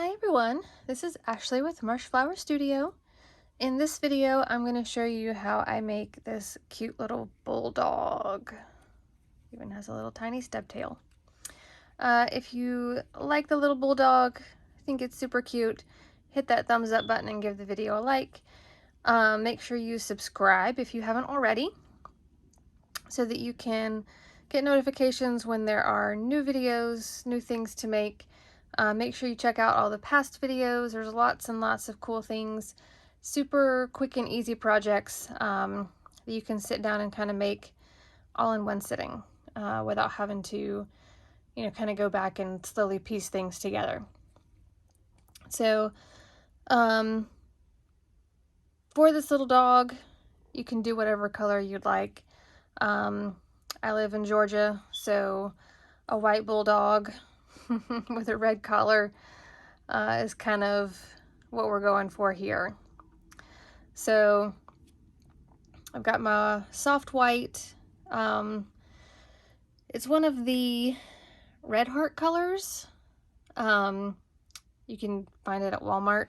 Hi everyone, this is Ashley with Marshflower Studio. In this video, I'm going to show you how I make this cute little bulldog. Even has a little tiny stub tail. If you like the little bulldog, think it's super cute, hit that thumbs up button and give the video a like. Make sure you subscribe if you haven't already, so that you can get notifications when there are new videos, new things to make. Make sure you check out all the past videos. There's lots and lots of cool things, super quick and easy projects that you can sit down and kind of make all in one sitting without having to, kind of go back and slowly piece things together. So for this little dog, you can do whatever color you'd like. I live in Georgia, so a white bulldog with a red collar is kind of what we're going for here. So I've got my soft white. It's one of the Red Heart colors. You can find it at Walmart.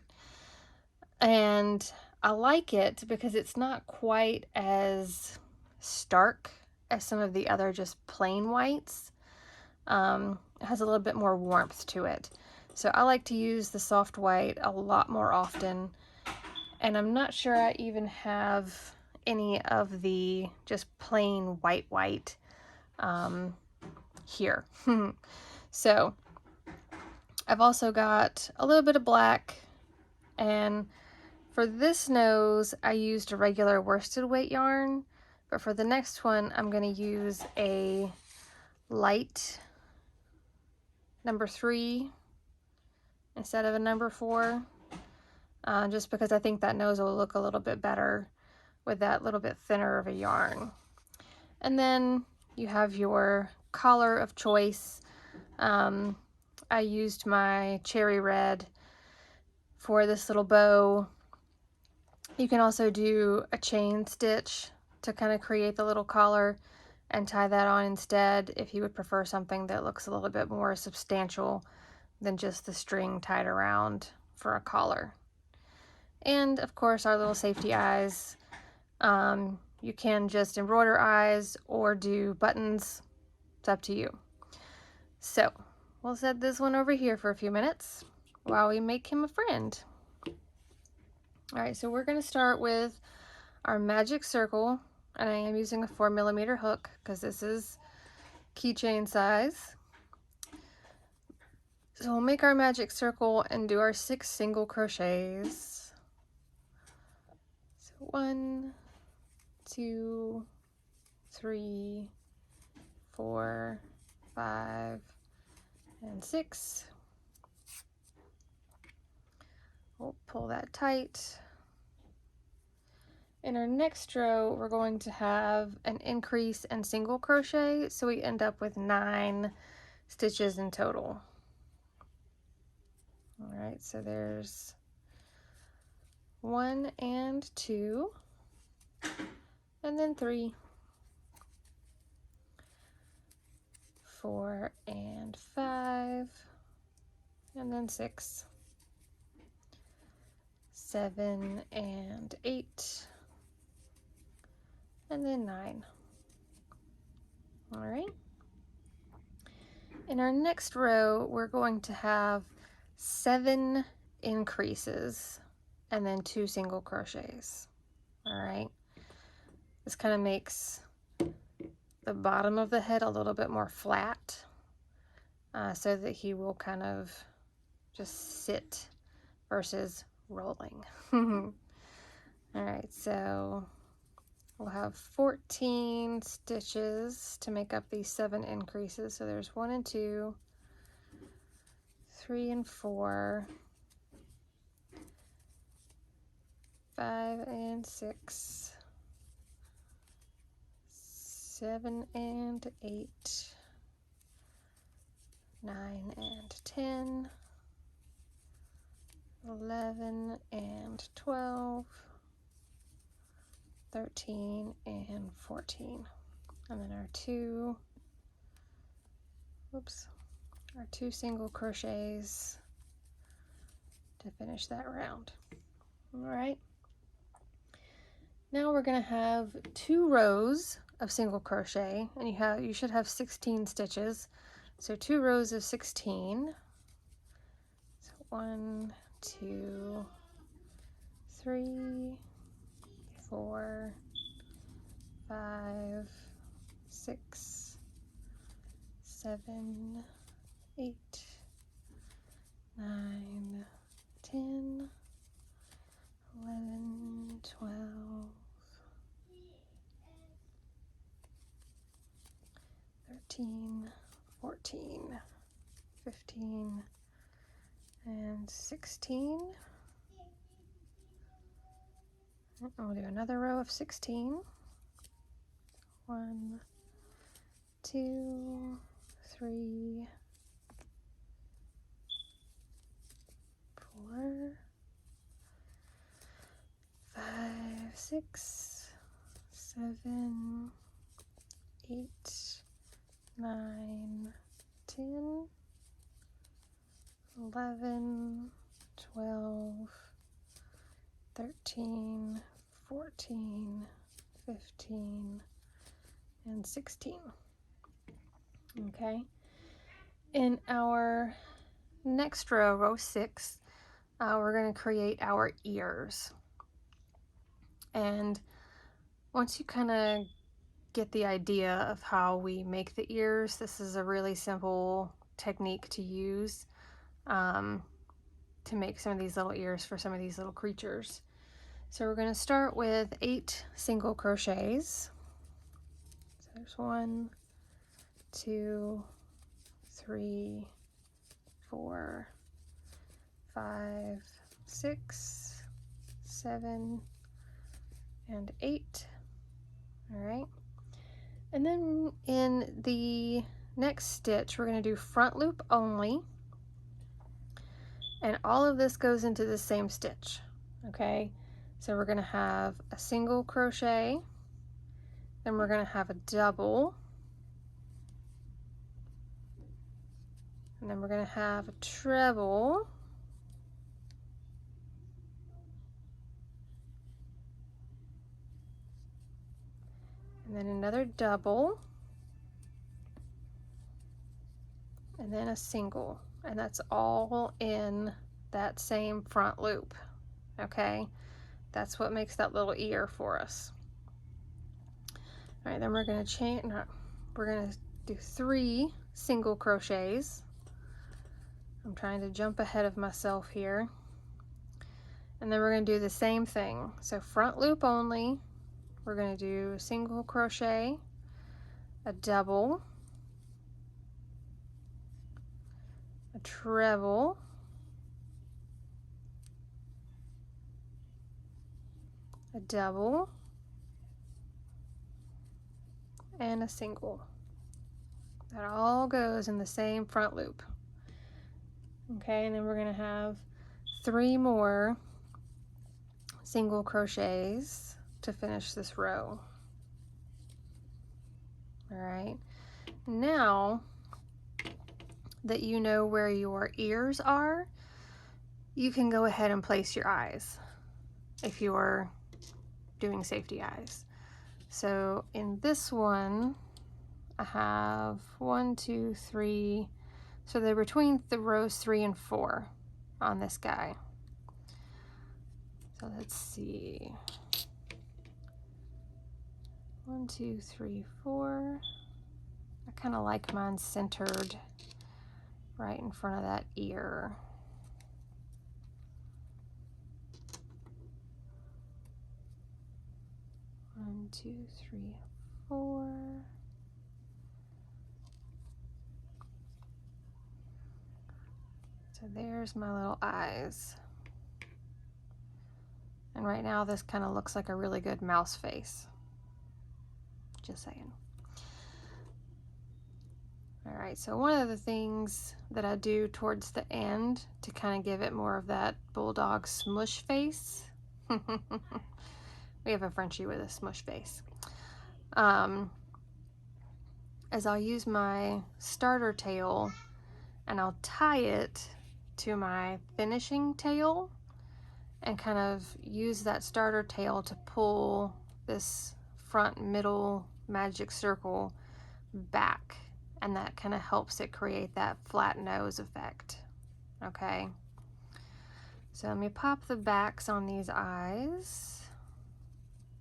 And I like it because it's not quite as stark as some of the other just plain whites. It has a little bit more warmth to it. So I like to use the soft white a lot more often. And I'm not sure I even have any of the just plain white here. So I've also got a little bit of black, and for this nose I used a regular worsted weight yarn, but for the next one I'm going to use a light number 3 instead of a number 4, just because I think that nose will look a little bit better with that little bit thinner of a yarn. And then you have your collar of choice. I used my cherry red for this little bow. You can also do a chain stitch to kind of create the little collar and tie that on instead if you would prefer something that looks a little bit more substantial than just the string tied around for a collar. And of course our little safety eyes. You can just embroider eyes or do buttons. It's up to you. So we'll set this one over here for a few minutes while we make him a friend. Alright, so we're going to start with our magic circle, and I am using a 4mm hook because this is keychain size. So we'll make our magic circle and do our 6 single crochets. So 1, 2, 3, 4, 5, and 6. We'll pull that tight. In our next row, we're going to have an increase and single crochet, so we end up with 9 stitches in total. All right, so there's 1 and 2, and then 3, 4 and 5, and then 6, 7 and 8, and then 9. All right. In our next row, we're going to have 7 increases and then 2 single crochets. All right. This kind of makes the bottom of the head a little bit more flat, so that he will kind of just sit versus rolling. All right, so we'll have 14 stitches to make up these 7 increases. So there's 1 and 2, 3 and 4, 5 and 6, 7 and 8, 9 and 10, 11 and 12, 13 and 14. And then our 2 single crochets to finish that round. All right. Now we're going to have 2 rows of single crochet, and you should have 16 stitches. So 2 rows of 16. So 1, 2, 3, 4, 5, 6, 7, 8, 9, 10, 11, 12, 13, 14, 15, and 16. And we'll do another row of 16. 1, 2, 3, 4, 5, 6, 7, 8, 9, 10, 11, 12, 13, 14, 15, and 16. Okay. In our next row, row 6, we're going to create our ears. And once you kind of get the idea of how we make the ears, this is a really simple technique to use to make some of these little ears for some of these little creatures. So we're going to start with 8 single crochets. So there's 1, 2, 3, 4, 5, 6, 7, and 8. All right. And then in the next stitch, we're going to do front loop only. And all of this goes into the same stitch, okay? So we're going to have a single crochet, then we're going to have a double, and then we're going to have a treble, and then another double, and then a single. And that's all in that same front loop, okay? That's what makes that little ear for us. All right, then we're going to we're going to do 3 single crochets. I'm trying to jump ahead of myself here. And then we're going to do the same thing. So front loop only, we're going to do a single crochet, a double, a treble, a double, and a single. That all goes in the same front loop. Okay, and then we're going to have 3 more single crochets to finish this row. All right, now that you know where your ears are, you can go ahead and place your eyes if you're doing safety eyes. So in this one, I have 1, 2, 3, so they're between the rows 3 and 4 on this guy. So let's see. 1, 2, 3, 4. I kind of like mine centered right in front of that ear. One, 2, 3, 4. So there's my little eyes. And right now this kind of looks like a really good mouse face. Just saying. All right, so one of the things that I do towards the end to kind of give it more of that bulldog smush face. We have a Frenchie with a smush face. Is I'll use my starter tail and I'll tie it to my finishing tail and kind of use that starter tail to pull this front middle magic circle back, and that kind of helps it create that flat nose effect. Okay, so let me pop the backs on these eyes,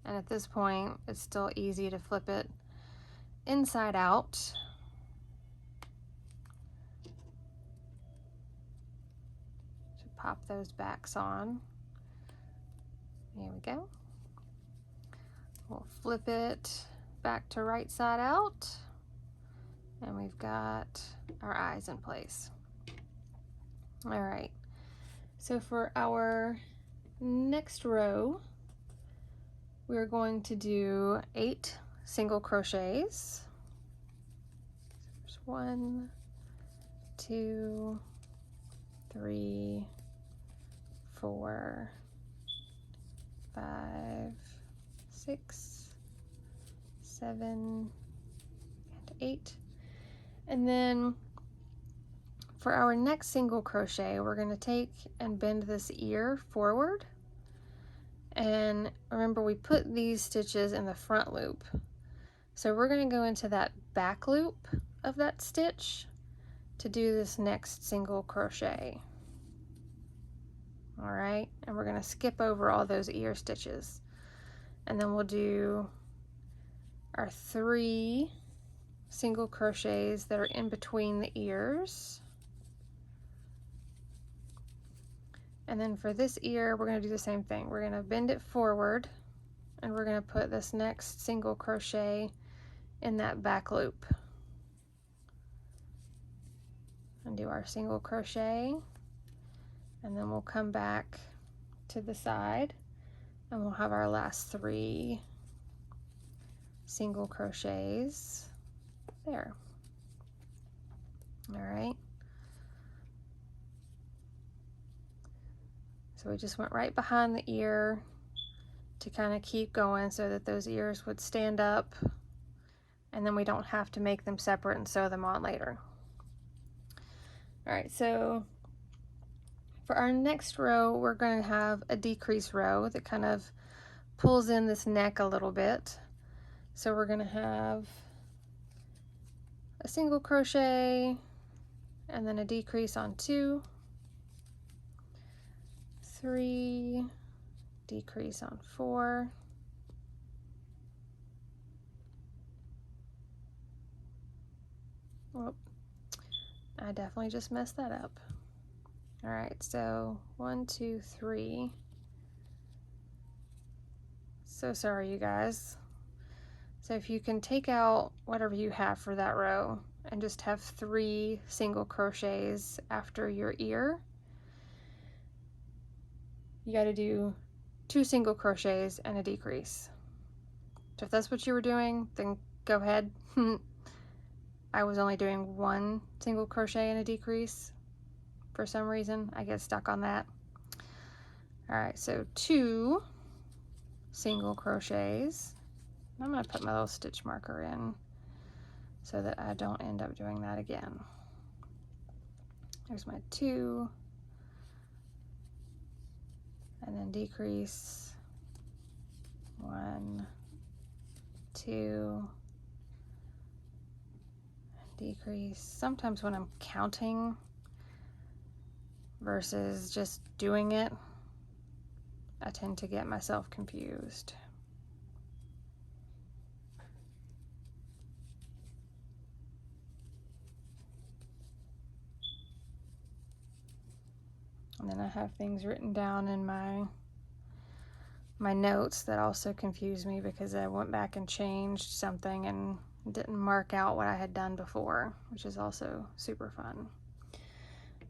and at this point it's still easy to flip it inside out. So pop those backs on. Here we go. We'll flip it back to right side out, and we've got our eyes in place. All right, so for our next row, we're going to do 8 single crochets. There's 1, 2, 3, 4, 5, 6, 7, and 8. And then for our next single crochet, we're going to take and bend this ear forward. And remember, we put these stitches in the front loop. So we're going to go into that back loop of that stitch to do this next single crochet. All right, and we're going to skip over all those ear stitches. And then we'll do our 3 single crochets that are in between the ears. And then for this ear, we're going to do the same thing. We're going to bend it forward, and we're going to put this next single crochet in that back loop. And do our single crochet, and then we'll come back to the side, and we'll have our last 3 single crochets there. All right. So we just went right behind the ear to kind of keep going so that those ears would stand up, and then we don't have to make them separate and sew them on later. All right, so for our next row, we're going to have a decrease row that kind of pulls in this neck a little bit. So we're going to have a single crochet and then a decrease on 2, 3, decrease on 4, whoop, I definitely just messed that up. All right, so 1, 2, 3. So sorry, you guys. So if you can take out whatever you have for that row and just have 3 single crochets after your ear, you got to do 2 single crochets and a decrease. So if that's what you were doing, then go ahead. I was only doing 1 single crochet and a decrease. For some reason, I get stuck on that. All right, so 2 single crochets. I'm going to put my little stitch marker in so that I don't end up doing that again. There's my 2, and then decrease, 1, 2, decrease. Sometimes when I'm counting versus just doing it, I tend to get myself confused. And then I have things written down in my notes that also confuse me because I went back and changed something and didn't mark out what I had done before, which is also super fun.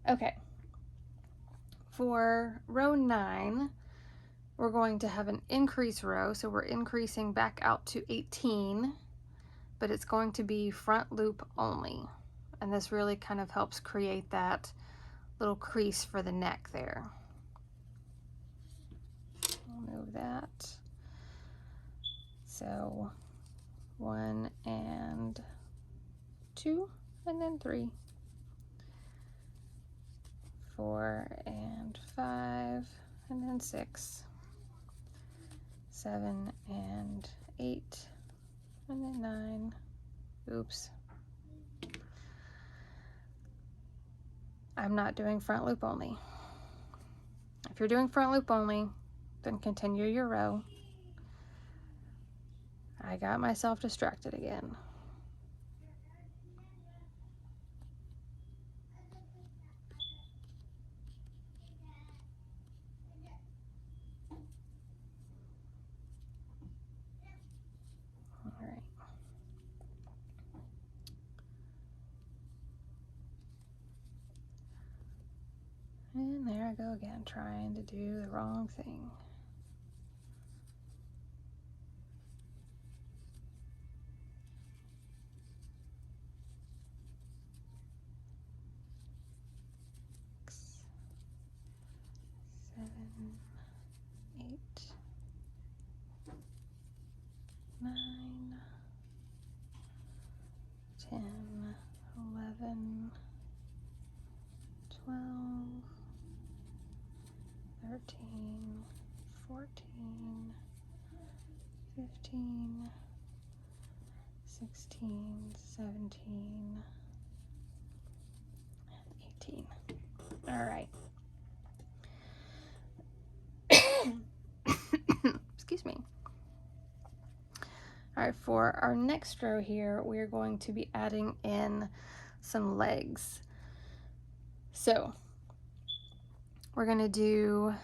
Okay, for row 9, we're going to have an increase row, so we're increasing back out to 18, but it's going to be front loop only, and this really kind of helps create that little crease for the neck there. I'll move that. So 1 and 2, and then 3, 4 and 5, and then 6, 7 and 8, and then 9. Oops. I'm not doing front loop only. If you're doing front loop only, then continue your row. I got myself distracted again. All right. And there I go again, trying to do the wrong thing. Seven, 8, 9, 10, 11, 12, 13, 14, 15, 16, 17, and 18. All right. Excuse me. All right, for our next row here, we're going to be adding in some legs. So we're going to do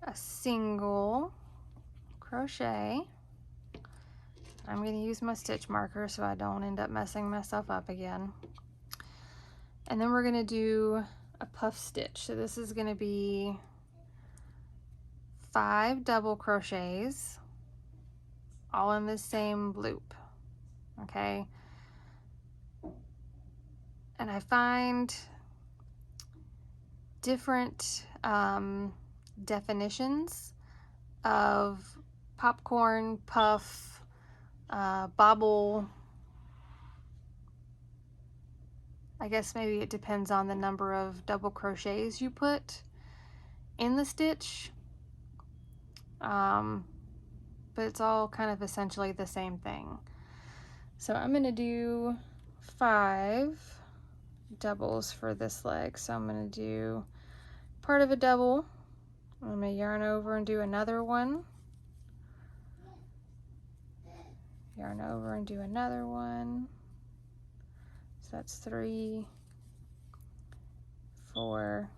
a single crochet. I'm going to use my stitch marker so I don't end up messing myself up again. And then we're going to do a puff stitch. So this is going to be 5 double crochets all in the same loop. Okay. And I find different definitions of popcorn, puff, bobble. I guess maybe it depends on the number of double crochets you put in the stitch, but it's all kind of essentially the same thing. So I'm going to do 5 doubles for this leg. So I'm going to do part of a double. I'm going to yarn over and do another one. Yarn over and do another one. So that's 3, 4,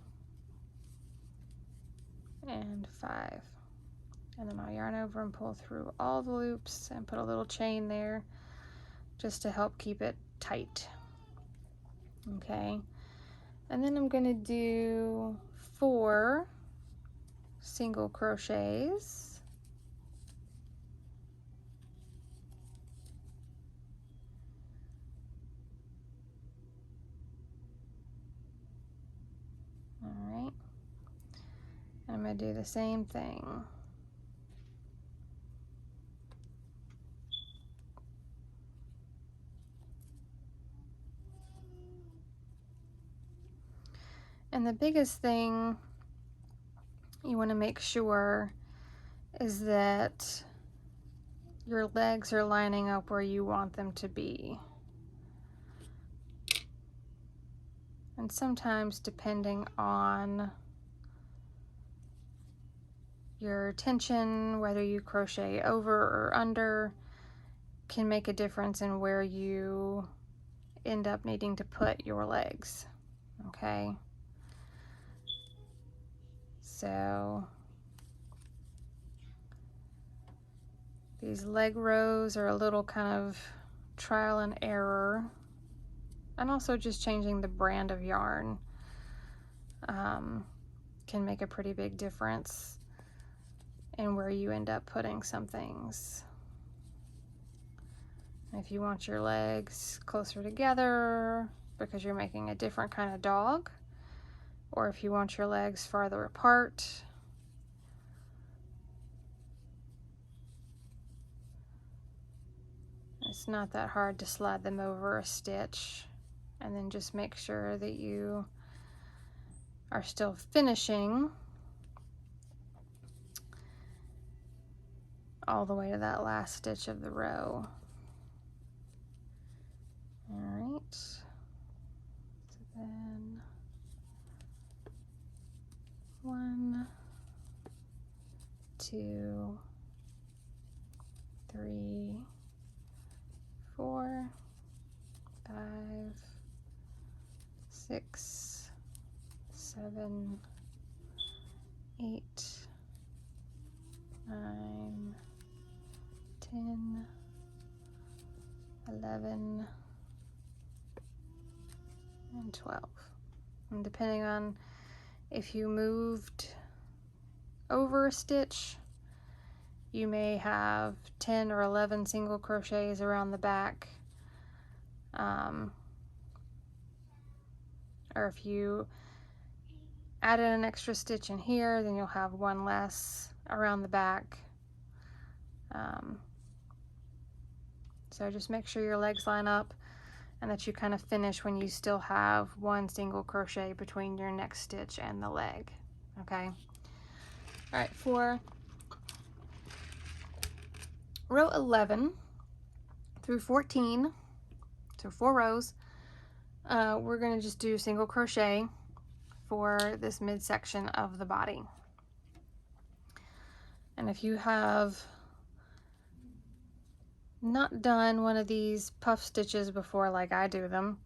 and 5. And then I'll yarn over and pull through all the loops and put a little chain there just to help keep it tight. Okay. And then I'm going to do 4 single crochets. All right. And I'm going to do the same thing. And the biggest thing you want to make sure is that your legs are lining up where you want them to be. And sometimes, depending on your tension, whether you crochet over or under, can make a difference in where you end up needing to put your legs. Okay? So these leg rows are a little kind of trial and error, and also just changing the brand of yarn can make a pretty big difference in where you end up putting some things. If you want your legs closer together because you're making a different kind of dog, or if you want your legs farther apart, it's not that hard to slide them over a stitch and then just make sure that you are still finishing all the way to that last stitch of the row. All right, so then 1, 2, 3, 4, 5, 6, 7, 8, 9, 10, 11, and 12. And depending on if you moved over a stitch, you may have 10 or 11 single crochets around the back. Or if you added an extra stitch in here, then you'll have one less around the back. So just make sure your legs line up and that you kind of finish when you still have one single crochet between your next stitch and the leg. Okay. All right, for row 11 through 14, so 4 rows, we're going to just do single crochet for this midsection of the body. And if you have not done one of these puff stitches before like I do them,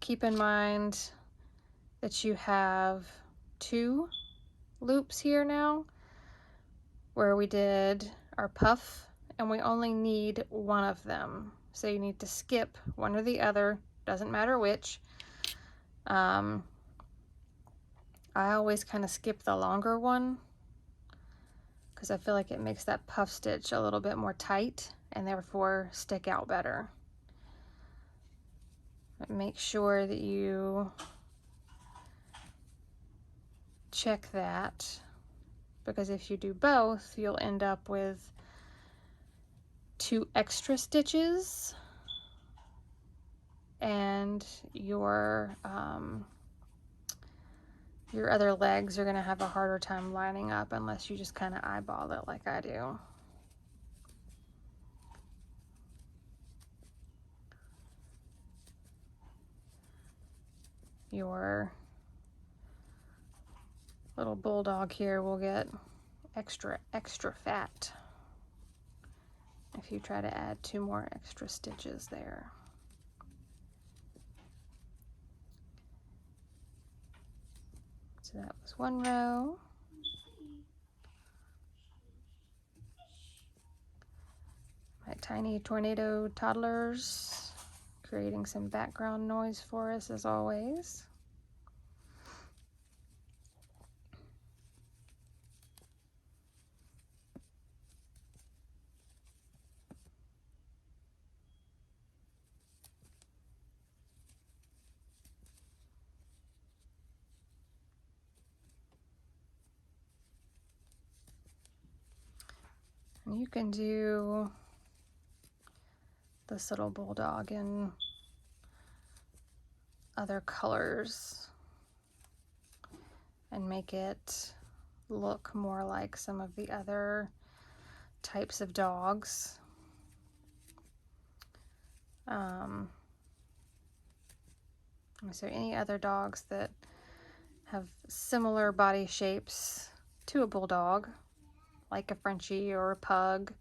keep in mind that you have 2 loops here now where we did our puff, and we only need one of them. So you need to skip one or the other, doesn't matter which. I always kind of skip the longer one because I feel like it makes that puff stitch a little bit more tight and therefore stick out better. But make sure that you check that, because if you do both, you'll end up with 2 extra stitches, and your other legs are going to have a harder time lining up unless you just kind of eyeball it like I do. Your little bulldog here will get extra fat if you try to add 2 more extra stitches there. So that was 1 row. My tiny tornado toddlers creating some background noise for us as always. And you can do this little bulldog in other colors and make it look more like some of the other types of dogs. So any other dogs that have similar body shapes to a bulldog, like a Frenchie or a pug,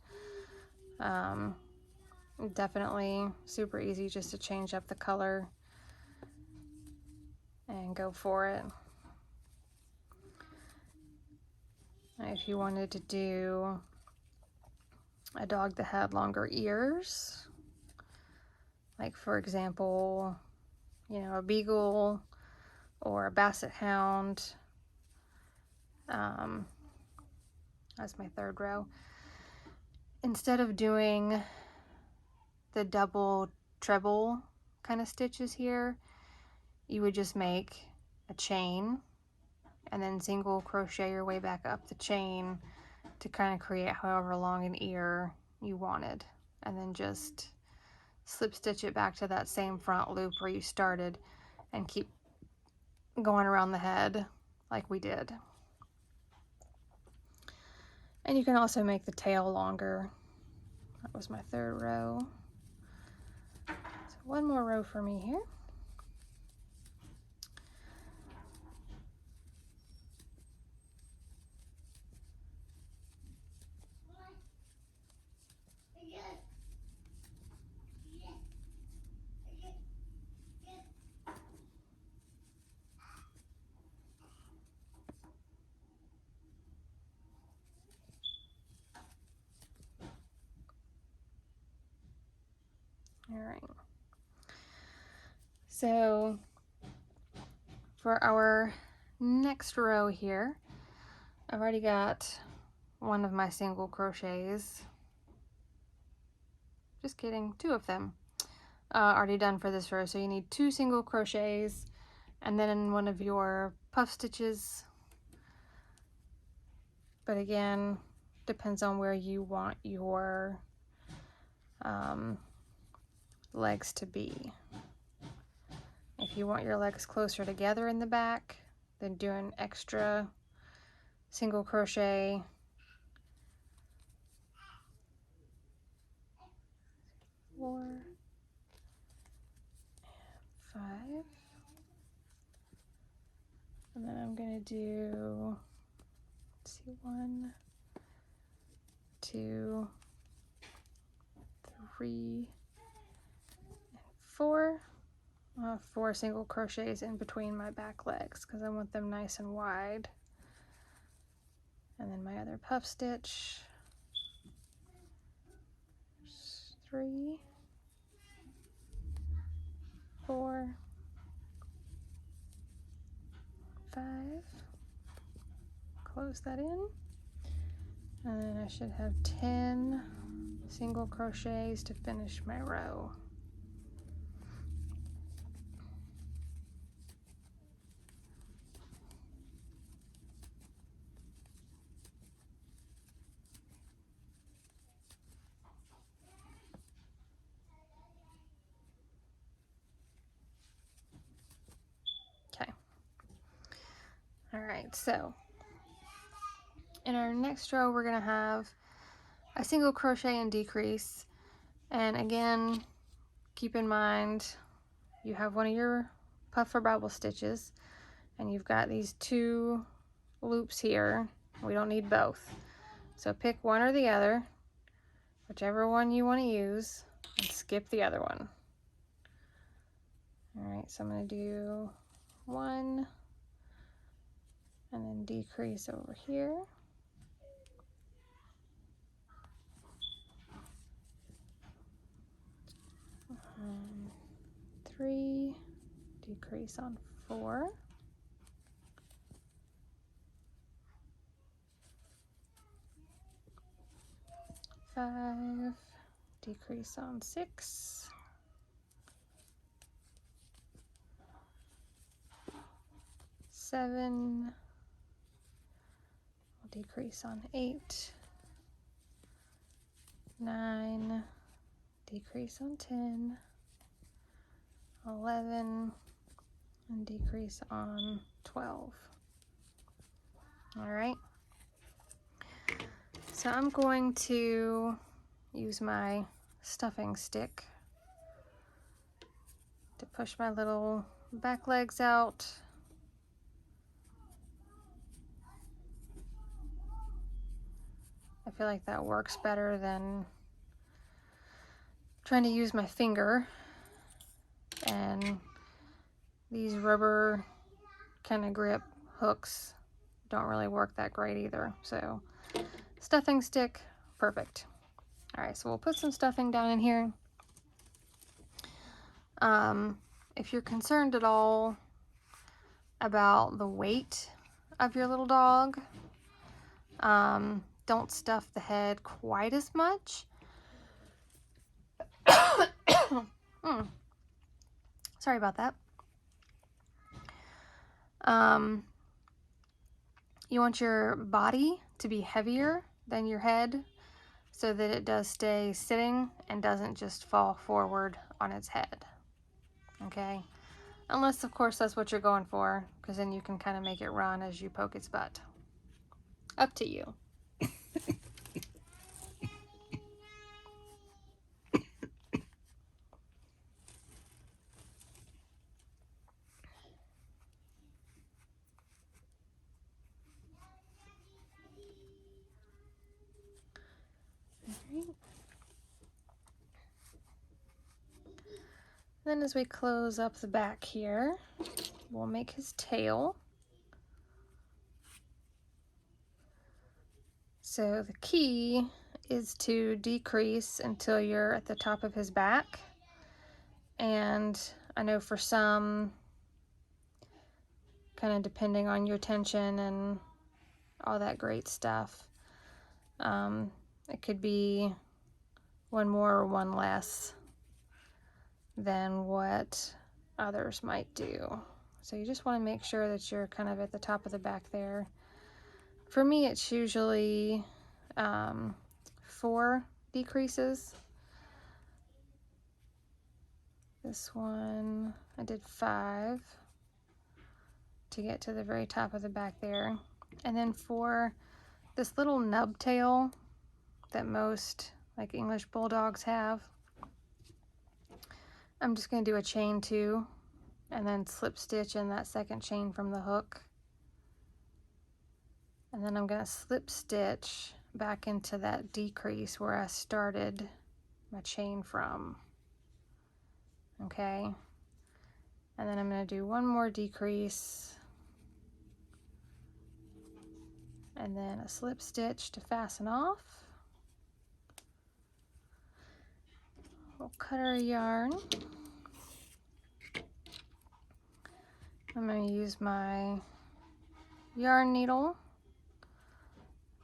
definitely super easy just to change up the color and go for it. If you wanted to do a dog that had longer ears, like for example, you know, a beagle or a basset hound, that's my 3rd row. Instead of doing the double treble kind of stitches here, you would just make a chain and then single crochet your way back up the chain to kind of create however long an ear you wanted, and then just slip stitch it back to that same front loop where you started and keep going around the head like we did. And you can also make the tail longer. That was my third row. So one more row for me here. All right. So for our next row here, I've already got one of my single crochets. Just kidding, two of them already done for this row. So you need 2 single crochets, and then in one of your puff stitches. But again, depends on where you want your legs to be. If you want your legs closer together in the back, then do an extra single crochet. Four, 5, and then I'm gonna do, let's see, 1, 2, 3, and 4. 4 single crochets in between my back legs because I want them nice and wide. And then my other puff stitch. 3, 4, 5. Close that in. And then I should have 10 single crochets to finish my row. Okay. All right, so in our next row, we're gonna have a single crochet and decrease. And again, keep in mind, you have one of your puff or bobble stitches, and you've got these 2 loops here. We don't need both. So pick one or the other, whichever one you want to use, and skip the other one. All right, so I'm going to do 1 and then decrease over here. 3, decrease on 4. 5, decrease on 6. 7, decrease on 8. 9, decrease on 10. 11, and decrease on 12. All right. So I'm going to use my stuffing stick to push my little back legs out. I feel like that works better than trying to use my finger, and these rubber kind of grip hooks don't really work that great either. So stuffing stick, perfect. All right, so we'll put some stuffing down in here. If you're concerned at all about the weight of your little dog, don't stuff the head quite as much. Sorry about that. You want your body to be heavier than your head, so that it does stay sitting and doesn't just fall forward on its head. Okay, unless of course that's what you're going for, because then you can kind of make it run as you poke its butt. Up to you. Then as we close up the back here, we'll make his tail. So the key is to decrease until you're at the top of his back. And I know for some, kind of depending on your tension and all that great stuff, it could be one more or one less than what others might do. So you just want to make sure that you're kind of at the top of the back there. For me, it's usually 4 decreases. This one, I did 5 to get to the very top of the back there. And then for this little nub tail that most like English Bulldogs have, I'm just going to do a chain 2 and then slip stitch in that second chain from the hook. And then I'm going to slip stitch back into that decrease where I started my chain from. Okay. And then I'm going to do one more decrease and then a slip stitch to fasten off. We'll cut our yarn. I'm going to use my yarn needle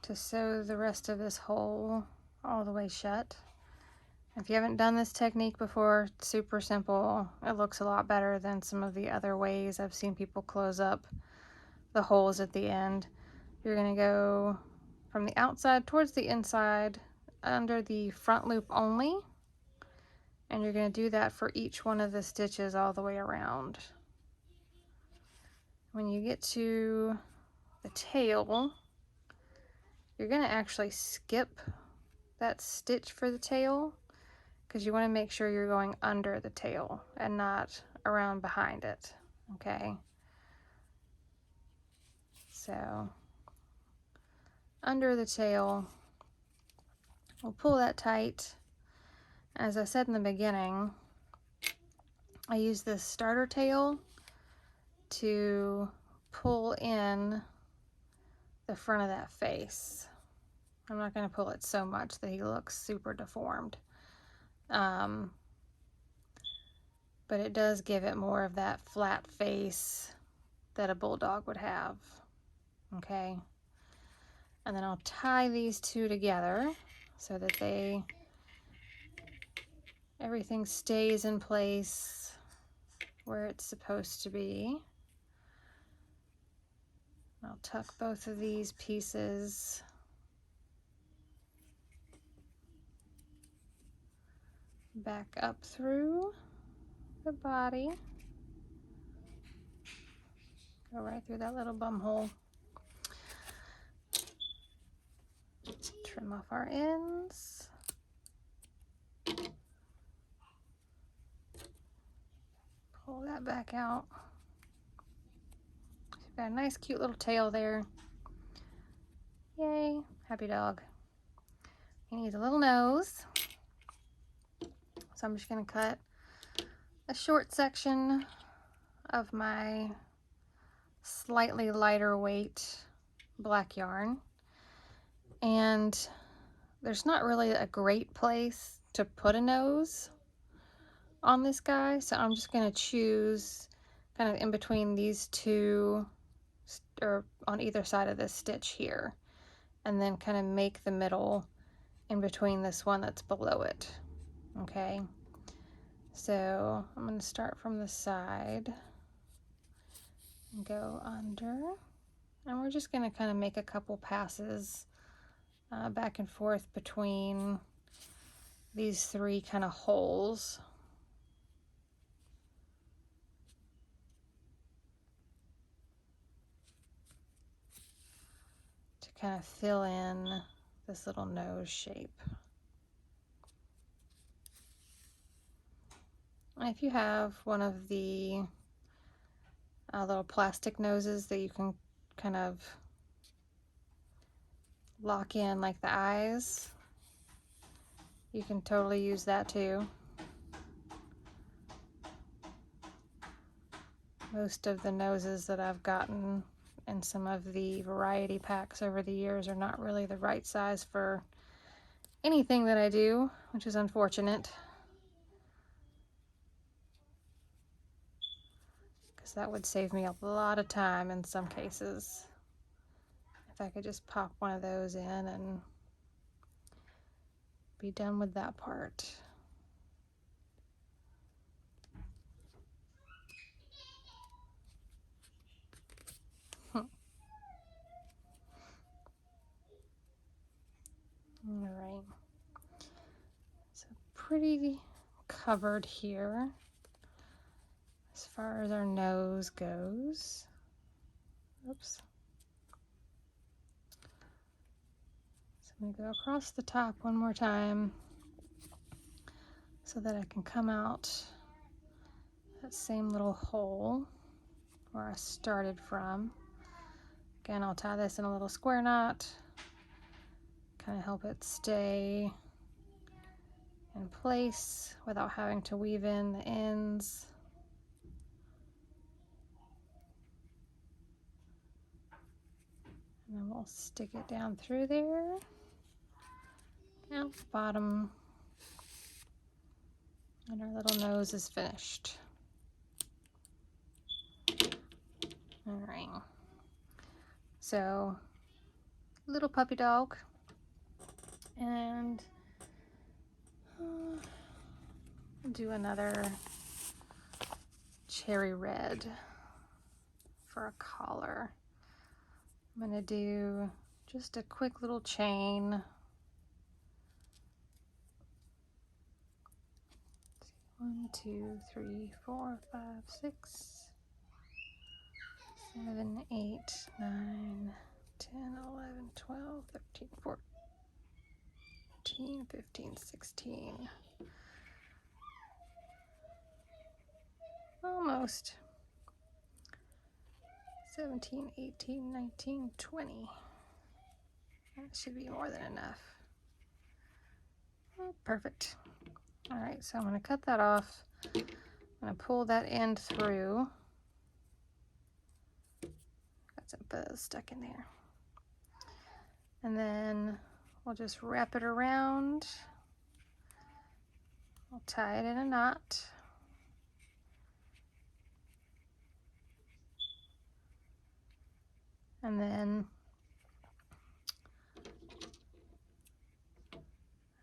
to sew the rest of this hole all the way shut. If you haven't done this technique before, it's super simple. It looks a lot better than some of the other ways I've seen people close up the holes at the end. You're going to go from the outside towards the inside under the front loop only, and you're going to do that for each one of the stitches all the way around. When you get to the tail, you're going to actually skip that stitch for the tail, because you want to make sure you're going under the tail and not around behind it. Okay, so under the tail, we'll pull that tight. As I said in the beginning, I use this starter tail to pull in the front of that face. I'm not going to pull it so much that he looks super deformed. But it does give it more of that flat face that a bulldog would have. Okay. And then I'll tie these two together so that everything stays in place where it's supposed to be. I'll tuck both of these pieces back up through the body. Go right through that little bum hole. Trim off our ends. Pull that back out. Got a nice cute little tail there. Yay, happy dog. He needs a little nose. So I'm just going to cut a short section of my slightly lighter weight black yarn. And there's not really a great place to put a nose on this guy, so I'm just going to choose kind of in between these two, or on either side of this stitch here, and then kind of make the middle in between this one that's below it. Okay, so I'm going to start from the side and go under, and we're just going to kind of make a couple passes back and forth between these three kind of holes. To kind of fill in this little nose shape. And if you have one of the little plastic noses that you can kind of lock in like the eyes, you can totally use that too. Most of the noses that I've gotten in some of the variety packs over the years are not really the right size for anything that I do, which is unfortunate, because that would save me a lot of time in some cases if I could just pop one of those in and be done with that part. All right, so pretty covered here as far as our nose goes. Oops. So I'm gonna go across the top one more time so that I can come out that same little hole where I started from. Again, I'll tie this in a little square knot, kind of help it stay in place without having to weave in the ends. And then we'll stick it down through there. Now the bottom, and our little nose is finished. All right, so little puppy dog, and do another cherry red for a collar. I'm gonna do just a quick little chain. 1, 2, 3, 4, 5, 6, 7, 8, 9, 10, 11, 12, 13, 14, 15, 16. Almost. 17, 18, 19, 20. That should be more than enough. Oh, perfect. All right, so I'm going to cut that off. I'm going to pull that end through. Got some bows stuck in there. And then we'll just wrap it around. We'll tie it in a knot. And then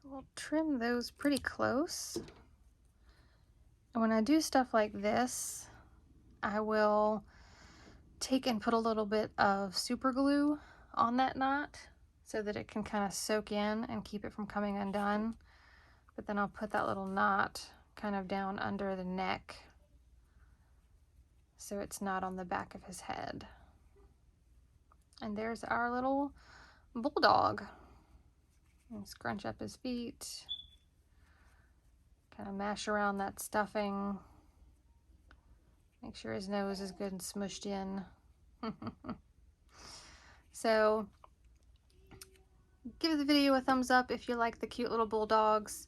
we'll trim those pretty close. And when I do stuff like this, I will take and put a little bit of super glue on that knot so that it can kind of soak in and keep it from coming undone. But then I'll put that little knot kind of down under the neck so it's not on the back of his head. And there's our little bulldog. And scrunch up his feet, kind of mash around that stuffing, make sure his nose is good and smushed in. So give the video a thumbs up if you like the cute little bulldogs.